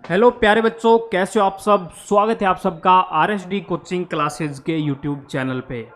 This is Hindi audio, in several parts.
हेलो प्यारे बच्चों, कैसे हो आप सब। स्वागत है आप सबका आरएसडी कोचिंग क्लासेस के यूट्यूब चैनल पे।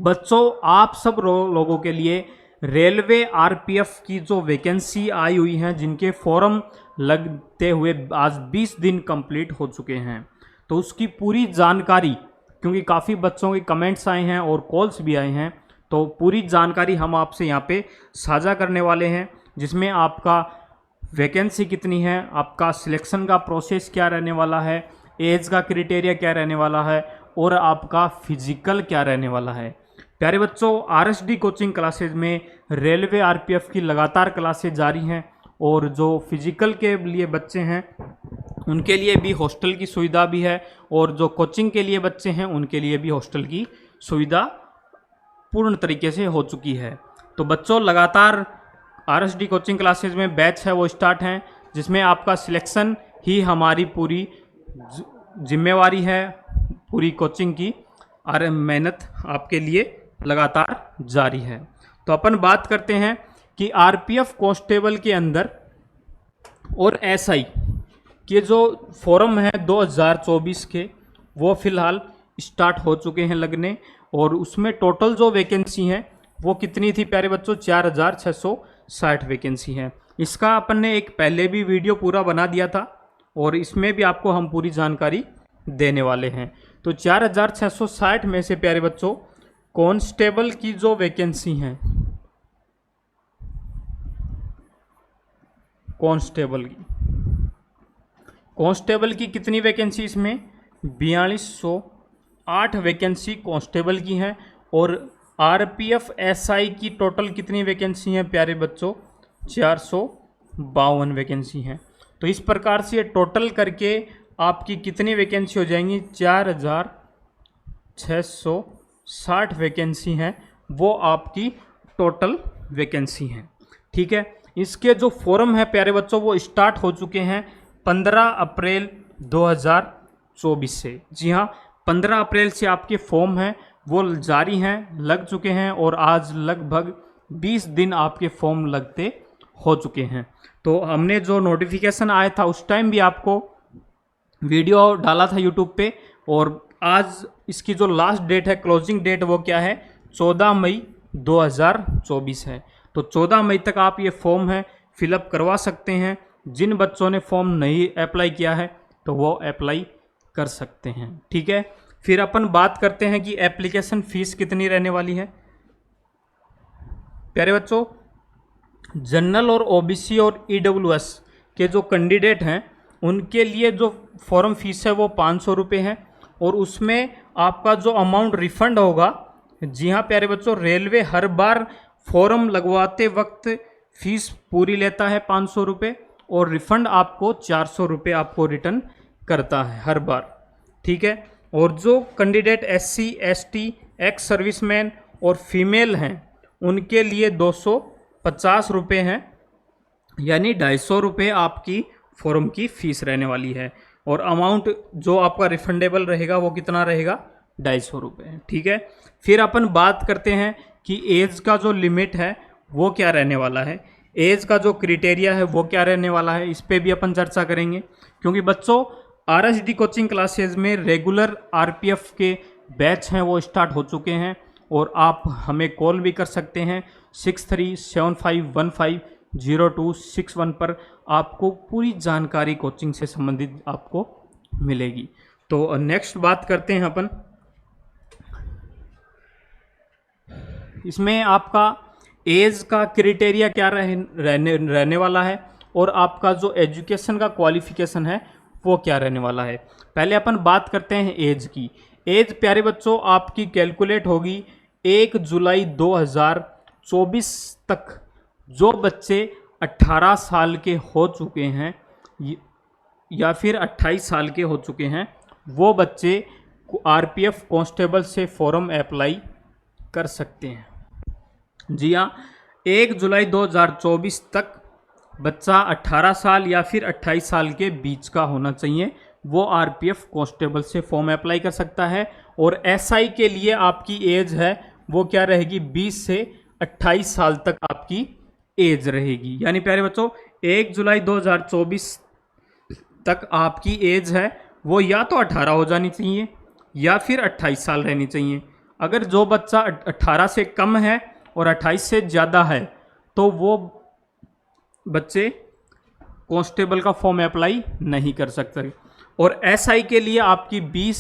बच्चों, आप सब लोगों के लिए रेलवे आरपीएफ की जो वैकेंसी आई हुई हैं, जिनके फॉर्म लगते हुए आज 20 दिन कंप्लीट हो चुके हैं, तो उसकी पूरी जानकारी, क्योंकि काफ़ी बच्चों के कमेंट्स आए हैं और कॉल्स भी आए हैं, तो पूरी जानकारी हम आपसे यहाँ पे साझा करने वाले हैं, जिसमें आपका वैकेंसी कितनी है, आपका सिलेक्शन का प्रोसेस क्या रहने वाला है, एज का क्राइटेरिया क्या रहने वाला है और आपका फिजिकल क्या रहने वाला है। प्यारे बच्चों, आरएसडी कोचिंग क्लासेज में रेलवे आरपीएफ की लगातार क्लासेज जारी हैं और जो फिजिकल के लिए बच्चे हैं उनके लिए भी हॉस्टल की सुविधा भी है और जो कोचिंग के लिए बच्चे हैं उनके लिए भी हॉस्टल की सुविधा पूर्ण तरीके से हो चुकी है। तो बच्चों, लगातार आरएसडी कोचिंग क्लासेज में बैच है वो स्टार्ट हैं, जिसमें आपका सिलेक्शन ही हमारी पूरी जिम्मेवारी है। पूरी कोचिंग की मेहनत आपके लिए लगातार जारी है। तो अपन बात करते हैं कि आरपीएफ कांस्टेबल के अंदर और एसआई के जो फॉर्म है 2024 के, वो फिलहाल स्टार्ट हो चुके हैं लगने, और उसमें टोटल जो वैकेंसी है वो कितनी थी प्यारे बच्चों, 4660 वैकेंसी है। इसका अपन ने एक पहले भी वीडियो पूरा बना दिया था और इसमें भी आपको हम पूरी जानकारी देने वाले हैं। तो 4660 में से प्यारे बच्चों कांस्टेबल की जो वैकेंसी है, कांस्टेबल की कितनी वैकेंसी, इसमें 4208 वैकेंसी कांस्टेबल की है। और आरपीएफ एसआई की टोटल कितनी वैकेंसी है प्यारे बच्चों, 452 वैकेंसी हैं। तो इस प्रकार से टोटल करके आपकी कितनी वैकेंसी हो जाएंगी, 4660 वैकेंसी हैं, वो आपकी टोटल वैकेंसी हैं। ठीक है, इसके जो फॉर्म है प्यारे बच्चों वो स्टार्ट हो चुके हैं 15 अप्रैल 2024 से। जी हाँ, 15 अप्रैल से आपके फॉर्म हैं वो जारी हैं, लग चुके हैं, और आज लगभग 20 दिन आपके फॉर्म लगते हो चुके हैं। तो हमने जो नोटिफिकेशन आया था उस टाइम भी आपको वीडियो डाला था यूट्यूब पे, और आज इसकी जो लास्ट डेट है, क्लोजिंग डेट, वो क्या है, 14 मई 2024 है। तो 14 मई तक आप ये फॉर्म है फिलअप करवा सकते हैं। जिन बच्चों ने फॉर्म नहीं अप्लाई किया है तो वो अप्लाई कर सकते हैं। ठीक है, फिर अपन बात करते हैं कि एप्लीकेशन फीस कितनी रहने वाली है। प्यारे बच्चों, जनरल और ओबीसी और ईडब्ल्यूएस के जो कैंडिडेट हैं उनके लिए जो फॉर्म फीस है वो 500 रुपये है, और उसमें आपका जो अमाउंट रिफंड होगा, जी हाँ प्यारे बच्चों, रेलवे हर बार फॉर्म लगवाते वक्त फीस पूरी लेता है 500 रुपये, और रिफंड आपको 400 रुपये आपको रिटर्न करता है हर बार। ठीक है, और जो candidate SC, ST, ex serviceman और फीमेल हैं उनके लिए 250 रुपये हैं, यानी 250 रुपये आपकी फॉर्म की फ़ीस रहने वाली है। और अमाउंट जो आपका रिफंडेबल रहेगा वो कितना रहेगा, 250 रुपये। ठीक है, फिर अपन बात करते हैं कि एज का जो लिमिट है वो क्या रहने वाला है, एज का जो क्राइटेरिया है वो क्या रहने वाला है, इस पर भी अपन चर्चा करेंगे। क्योंकि बच्चों, आरएसडी कोचिंग क्लासेज में रेगुलर आरपीएफ के बैच हैं वो स्टार्ट हो चुके हैं, और आप हमें कॉल भी कर सकते हैं 6375150261 पर। आपको पूरी जानकारी कोचिंग से संबंधित आपको मिलेगी। तो नेक्स्ट बात करते हैं अपन, इसमें आपका एज का क्राइटेरिया क्या रहने वाला है, और आपका जो एजुकेशन का क्वालिफिकेशन है वो क्या रहने वाला है। पहले अपन बात करते हैं एज की। एज प्यारे बच्चों आपकी कैलकुलेट होगी 1 जुलाई 2024 तक। जो बच्चे 18 साल के हो चुके हैं या फिर 28 साल के हो चुके हैं, वो बच्चे आरपीएफ कांस्टेबल से फॉर्म अप्लाई कर सकते हैं। जी हाँ, 1 जुलाई 2024 तक बच्चा 18 साल या फिर 28 साल के बीच का होना चाहिए, वो आरपीएफ कांस्टेबल से फॉर्म अप्लाई कर सकता है। और एसआई के लिए आपकी एज है वो क्या रहेगी, 20 से 28 साल तक आपकी एज रहेगी। यानी प्यारे बच्चों, 1 जुलाई 2024 तक आपकी एज है वो या तो 18 हो जानी चाहिए या फिर 28 साल रहनी चाहिए। अगर जो बच्चा 18 से कम है और 28 से ज़्यादा है तो वो बच्चे कांस्टेबल का फॉर्म अप्लाई नहीं कर सकते। और एसआई के लिए आपकी 20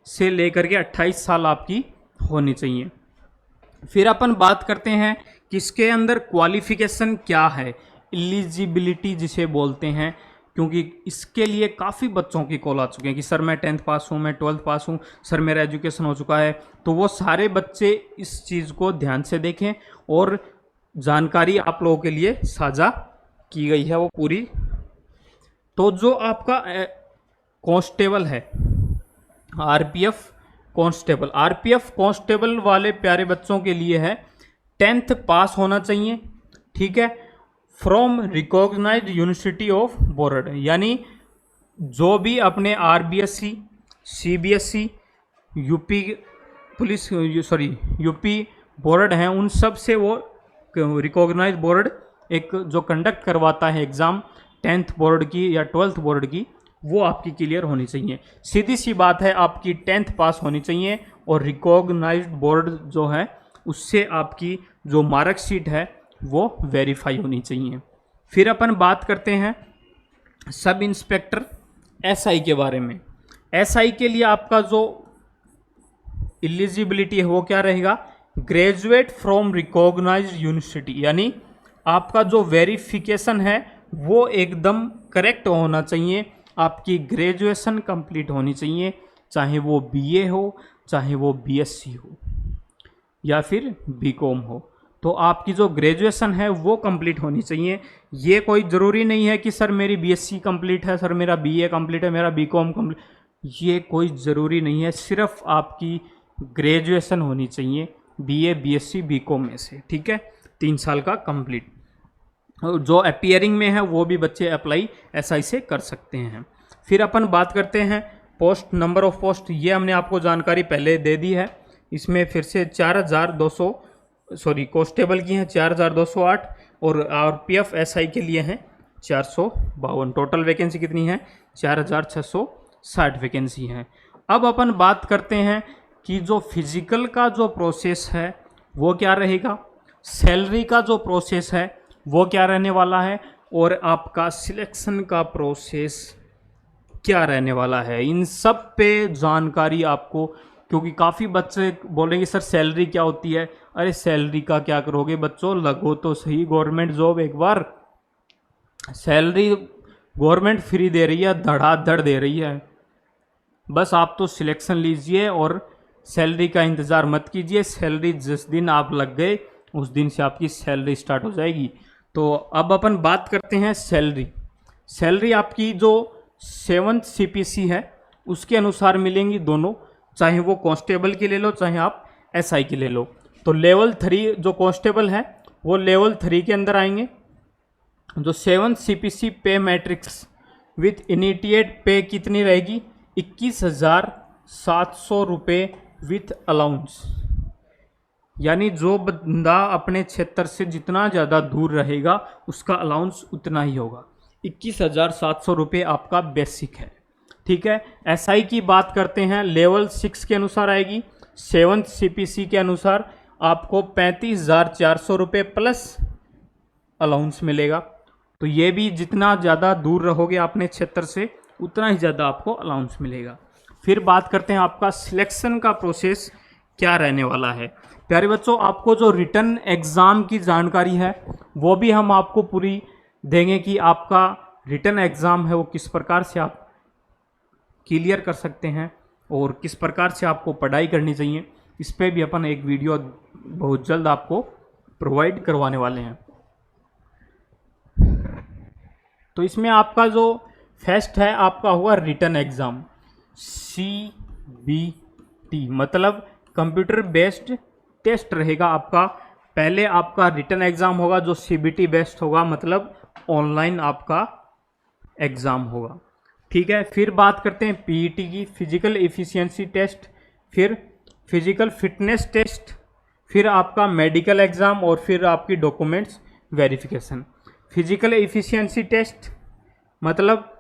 से लेकर के 28 साल आपकी होनी चाहिए। फिर अपन बात करते हैं कि इसके अंदर क्वालिफिकेशन क्या है, एलिजिबिलिटी जिसे बोलते हैं, क्योंकि इसके लिए काफ़ी बच्चों की कॉल आ चुके हैं कि सर मैं 10th पास हूँ, मैं 12th पास हूँ, सर मेरा एजुकेशन हो चुका है। तो वो सारे बच्चे इस चीज़ को ध्यान से देखें और जानकारी आप लोगों के लिए साझा की गई है वो पूरी। तो जो आपका कांस्टेबल है, आरपीएफ कांस्टेबल वाले प्यारे बच्चों के लिए है 10th पास होना चाहिए, ठीक है, from recognised university of board, यानी जो भी अपने आरबीएससी, सीबीएसई, यूपी बोर्ड हैं उन सब से वो रिकॉग्नाइज बोर्ड एक जो कंडक्ट करवाता है एग्ज़ाम 10th बोर्ड की या 12th बोर्ड की, वो आपकी क्लियर होनी चाहिए। सीधी सी बात है, आपकी 10th पास होनी चाहिए और रिकॉग्नाइज्ड बोर्ड जो है उससे आपकी जो मार्कशीट है वो वेरीफाई होनी चाहिए। फिर अपन बात करते हैं सब इंस्पेक्टर एसआई के बारे में। एसआई के लिए आपका जो एलिजिबिलिटी है वो क्या रहेगा, ग्रेजुएट फ्रॉम रिकॉग्नाइज्ड यूनिवर्सिटी, यानी आपका जो वेरिफिकेशन है वो एकदम करेक्ट होना चाहिए। आपकी ग्रेजुएशन कंप्लीट होनी चाहिए, चाहे वो बीए हो, चाहे वो बीएससी हो या फिर बीकॉम हो, तो आपकी जो ग्रेजुएशन है वो कंप्लीट होनी चाहिए। ये कोई ज़रूरी नहीं है कि सर मेरी बीएससी कंप्लीट है, सर मेरा बीए कंप्लीट है, मेरा बीकॉम कंप्लीट, ये कोई ज़रूरी नहीं है, सिर्फ आपकी ग्रेजुएशन होनी चाहिए बीए, बीएससी, बीकॉम में से, ठीक है, 3 साल का कंप्लीट। जो अपीयरिंग में है वो भी बच्चे अप्लाई एसआई से कर सकते हैं। फिर अपन बात करते हैं पोस्ट, नंबर ऑफ पोस्ट, ये हमने आपको जानकारी पहले दे दी है। इसमें फिर से 4200 कांस्टेबल की हैं 4208 और आरपीएफ एसआई के लिए हैं 452। टोटल वैकेंसी कितनी है, 4660 वैकेंसी हैं। अब अपन बात करते हैं कि जो फिजिकल का जो प्रोसेस है वो क्या रहेगा, सैलरी का जो प्रोसेस है वो क्या रहने वाला है, और आपका सिलेक्शन का प्रोसेस क्या रहने वाला है, इन सब पे जानकारी आपको, क्योंकि काफ़ी बच्चे बोलेंगे सर सैलरी क्या होती है। अरे सैलरी का क्या करोगे बच्चों, लगो तो सही गवर्नमेंट जॉब एक बार। सैलरी गवर्नमेंट फ्री दे रही है, धड़ाधड़ दे रही है, बस आप तो सिलेक्शन लीजिए और सैलरी का इंतज़ार मत कीजिए। सैलरी जिस दिन आप लग गए उस दिन से आपकी सैलरी स्टार्ट हो जाएगी। तो अब अपन बात करते हैं सैलरी आपकी जो 7th सीपीसी है उसके अनुसार मिलेंगी दोनों, चाहे वो कांस्टेबल की ले लो चाहे आप एसआई की ले लो। तो लेवल 3 जो कांस्टेबल है वो लेवल 3 के अंदर आएंगे। जो 7th सीपीसी पे मैट्रिक्स विथ इमीडिएट पे कितनी रहेगी, 21,700 रुपये विथ अलाउंस, यानी जो बंदा अपने क्षेत्र से जितना ज़्यादा दूर रहेगा उसका अलाउंस उतना ही होगा। 21,700 रुपये आपका बेसिक है, ठीक है। एसआई की बात करते हैं, लेवल 6 के अनुसार आएगी। 7th सीपीसी के अनुसार आपको 35,400 रुपये प्लस अलाउंस मिलेगा। तो ये भी जितना ज़्यादा दूर रहोगे अपने क्षेत्र से उतना ही ज़्यादा आपको अलाउंस मिलेगा। फिर बात करते हैं आपका सिलेक्शन का प्रोसेस क्या रहने वाला है। प्यारे बच्चों, आपको जो रिटन एग्ज़ाम की जानकारी है वो भी हम आपको पूरी देंगे कि आपका रिटन एग्ज़ाम है वो किस प्रकार से आप क्लियर कर सकते हैं और किस प्रकार से आपको पढ़ाई करनी चाहिए। इस पर भी अपन एक वीडियो बहुत जल्द आपको प्रोवाइड करवाने वाले हैं। तो इसमें आपका जो फर्स्ट है आपका हुआ रिटन एग्ज़ाम, CBT, मतलब कंप्यूटर बेस्ड टेस्ट रहेगा आपका। पहले आपका रिटन एग्ज़ाम होगा जो CBT बेस्ड होगा, मतलब ऑनलाइन आपका एग्ज़ाम होगा, ठीक है। फिर बात करते हैं PET की, फिजिकल एफिशिएंसी टेस्ट, फिर फिजिकल फिटनेस टेस्ट, फिर आपका मेडिकल एग्ज़ाम और फिर आपकी documents verification. Physical efficiency test मतलब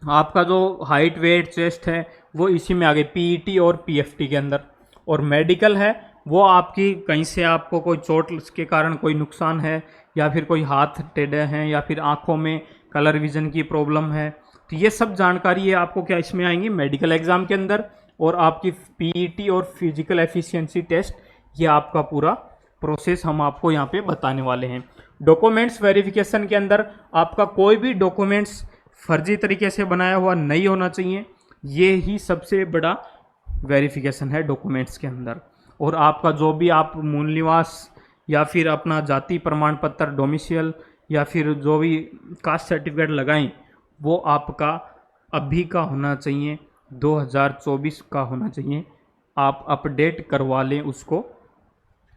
आपका जो हाइट वेट चेस्ट है वो इसी में आ गए पीईटी और पीएफटी के अंदर। और मेडिकल है वो आपकी कहीं से आपको कोई चोट के कारण कोई नुकसान है, या फिर कोई हाथ टेढ़े हैं, या फिर आंखों में कलर विजन की प्रॉब्लम है, तो ये सब जानकारी है आपको क्या इसमें आएंगी मेडिकल एग्जाम के अंदर। और आपकी पीईटी और फिजिकल एफिशिएंसी टेस्ट, ये आपका पूरा प्रोसेस हम आपको यहाँ पे बताने वाले हैं। डॉक्यूमेंट्स वेरिफिकेशन के अंदर आपका कोई भी डॉक्यूमेंट्स फर्जी तरीके से बनाया हुआ नहीं होना चाहिए, ये ही सबसे बड़ा वेरिफिकेशन है डॉक्यूमेंट्स के अंदर। और आपका जो भी आप मूल निवास या फिर अपना जाति प्रमाण पत्र डोमिसियल या फिर जो भी कास्ट सर्टिफिकेट लगाएं वो आपका अभी का होना चाहिए, 2024 का होना चाहिए। आप अपडेट करवा लें उसको,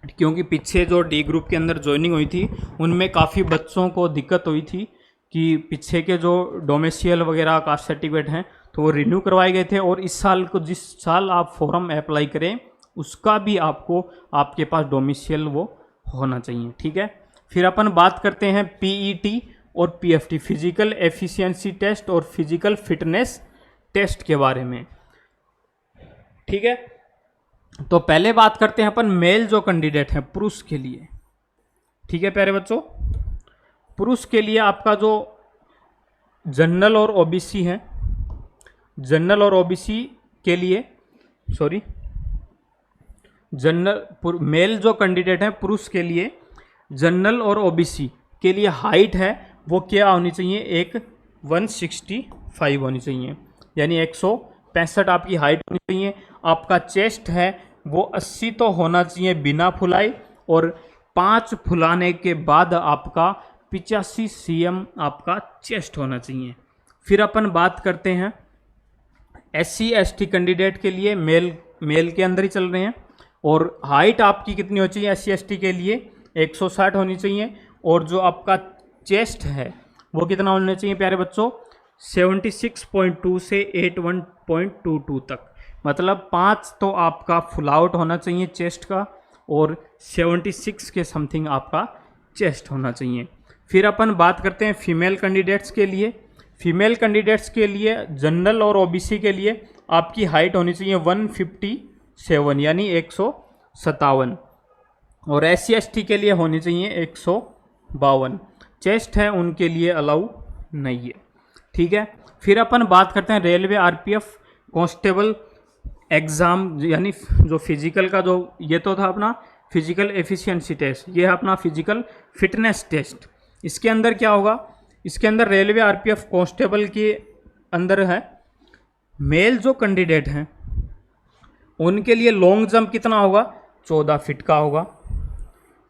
क्योंकि पीछे जो डी ग्रुप के अंदर ज्वाइनिंग हुई थी उनमें काफ़ी बच्चों को दिक्कत हुई थी कि पीछे के जो डोमिसियल वगैरह कास्ट सर्टिफिकेट हैं तो वो रिन्यू करवाए गए थे, और इस साल को जिस साल आप फॉर्म अप्लाई करें उसका भी आपको आपके पास डोमिसियल वो होना चाहिए। ठीक है, फिर अपन बात करते हैं पीईटी और पीएफटी, फिजिकल एफिशिएंसी टेस्ट और फिजिकल फिटनेस टेस्ट के बारे में। ठीक है, तो पहले बात करते हैं अपन मेल जो कैंडिडेट हैं पुरुष के लिए। ठीक है प्यारे बच्चों, पुरुष के लिए आपका जो जनरल और ओबीसी है, जनरल और ओबीसी के लिए जनरल मेल जो कैंडिडेट हैं पुरुष के लिए जनरल और ओबीसी के लिए हाइट है वो क्या होनी चाहिए, एक 165 होनी चाहिए, यानी 165 आपकी हाइट होनी चाहिए। आपका चेस्ट है वो 80 तो होना चाहिए बिना फुलाई, और 5 फुलाने के बाद आपका 85 cm आपका चेस्ट होना चाहिए। फिर अपन बात करते हैं SC ST कैंडिडेट के लिए, मेल के अंदर ही चल रहे हैं, और हाइट आपकी कितनी होनी चाहिए SC ST के लिए 160 होनी चाहिए, और जो आपका चेस्ट है वो कितना होना चाहिए प्यारे बच्चों, 76.2 से 81.22 तक, मतलब 5 तो आपका फुल आउट होना चाहिए चेस्ट का, और 76 के समथिंग आपका चेस्ट होना चाहिए। फिर अपन बात करते हैं फीमेल कैंडिडेट्स के लिए। फीमेल कैंडिडेट्स के लिए जनरल और ओबीसी के लिए आपकी हाइट होनी चाहिए 157 यानी 157, और SC ST के लिए होनी चाहिए 152। चेस्ट है उनके लिए अलाउ नहीं है। ठीक है, फिर अपन बात करते हैं रेलवे RPF कांस्टेबल एग्ज़ाम, यानी जो फिजिकल का जो ये तो था अपना फिजिकल एफिशिएंसी टेस्ट, ये है अपना फिजिकल फिटनेस टेस्ट। इसके अंदर क्या होगा, इसके अंदर रेलवे RPF कांस्टेबल के अंदर है मेल जो कैंडिडेट हैं उनके लिए लॉन्ग जंप कितना होगा, 14 फीट का होगा।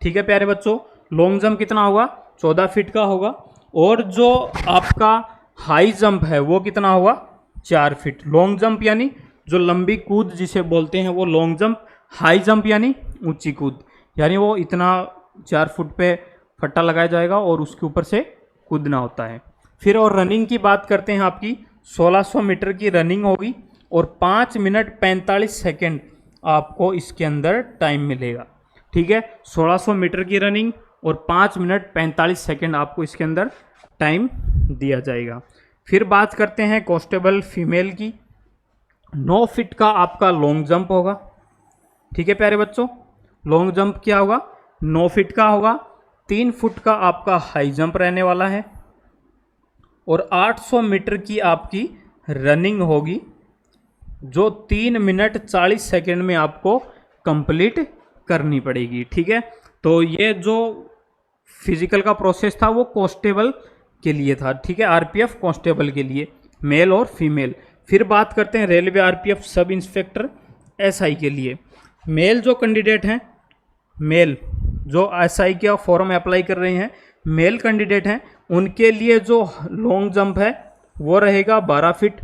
ठीक है प्यारे बच्चों, लॉन्ग जंप कितना होगा, 14 फीट का होगा, और जो आपका हाई जंप है वो कितना होगा, 4 फीट। लॉन्ग जंप यानी जो लंबी कूद जिसे बोलते हैं वो लॉन्ग जंप, हाई जंप यानी ऊंची कूद, यानी वो इतना 4 फुट पे फट्टा लगाया जाएगा और उसके ऊपर से कूदना होता है। फिर और रनिंग की बात करते हैं, आपकी 1600 मीटर की रनिंग होगी, और 5 मिनट 45 सेकेंड आपको इसके अंदर टाइम मिलेगा। ठीक है, 1600 मीटर की रनिंग और 5 मिनट 45 सेकेंड आपको इसके अंदर टाइम दिया जाएगा। फिर बात करते हैं कांस्टेबल फीमेल की, 9 फीट का आपका लॉन्ग जंप होगा। ठीक है प्यारे बच्चों, लॉन्ग जंप क्या होगा, 9 फीट का होगा, 3 फुट का आपका हाई जंप रहने वाला है, और 800 मीटर की आपकी रनिंग होगी जो 3 मिनट 40 सेकेंड में आपको कंप्लीट करनी पड़ेगी। ठीक है, तो ये जो फिजिकल का प्रोसेस था वो कांस्टेबल के लिए था। ठीक है, RPF कांस्टेबल के लिए मेल और फीमेल। फिर बात करते हैं railway RPF sub inspector SI के लिए। मेल जो कैंडिडेट हैं, मेल जो SI का फॉर्म अप्लाई कर रहे हैं, मेल कैंडिडेट हैं, उनके लिए जो लॉन्ग जंप है वो रहेगा 12 फीट,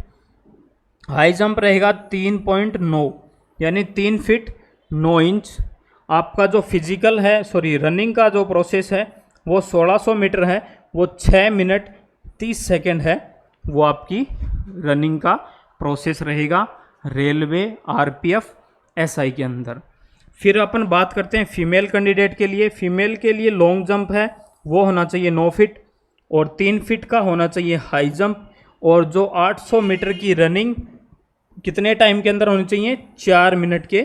हाई जंप रहेगा 3.9 यानी 3 फीट 9 इंच। आपका जो फिजिकल है रनिंग का जो प्रोसेस है वो 1600 मीटर है, वो 6 मिनट 30 सेकेंड है, वो आपकी रनिंग का प्रोसेस रहेगा रेलवे RPF SI के अंदर। फिर अपन बात करते हैं फीमेल कैंडिडेट के लिए। फीमेल के लिए लॉन्ग जंप है वो होना चाहिए 9 फीट, और 3 फीट का होना चाहिए हाई जंप, और जो 800 मीटर की रनिंग कितने टाइम के अंदर होनी चाहिए, 4 मिनट के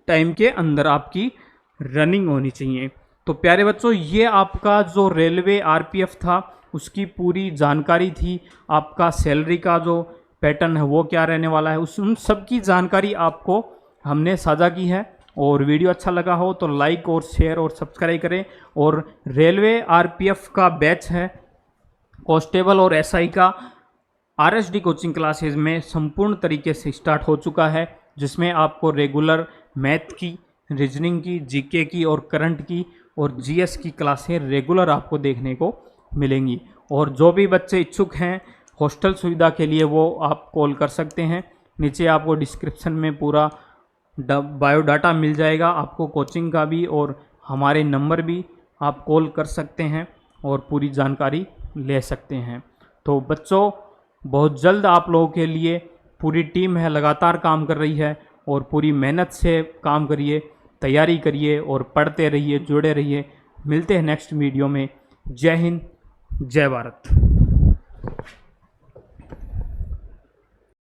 टाइम के अंदर आपकी रनिंग होनी चाहिए। तो प्यारे बच्चों, ये आपका जो रेलवे आरपीएफ था उसकी पूरी जानकारी थी। आपका सैलरी का जो पैटर्न है वो क्या रहने वाला है, उन सब की जानकारी आपको हमने साझा की है। और वीडियो अच्छा लगा हो तो लाइक और शेयर और सब्सक्राइब करें। और रेलवे आरपीएफ का बैच है कांस्टेबल और एसआई का आरएसडी कोचिंग क्लासेस में संपूर्ण तरीके से स्टार्ट हो चुका है, जिसमें आपको रेगुलर मैथ की, रीजनिंग की, जीके की और करंट की और जीएस की क्लासें रेगुलर आपको देखने को मिलेंगी। और जो भी बच्चे इच्छुक हैं हॉस्टल सुविधा के लिए वो आप कॉल कर सकते हैं। नीचे आपको डिस्क्रिप्शन में पूरा बायोडाटा मिल जाएगा, आपको कोचिंग का भी और हमारे नंबर भी आप कॉल कर सकते हैं और पूरी जानकारी ले सकते हैं। तो बच्चों, बहुत जल्द आप लोगों के लिए पूरी टीम है, लगातार काम कर रही है और पूरी मेहनत से काम करिए, तैयारी करिए और पढ़ते रहिए, जुड़े रहिए। मिलते हैं नेक्स्ट वीडियो में। जय हिंद, जय भारत।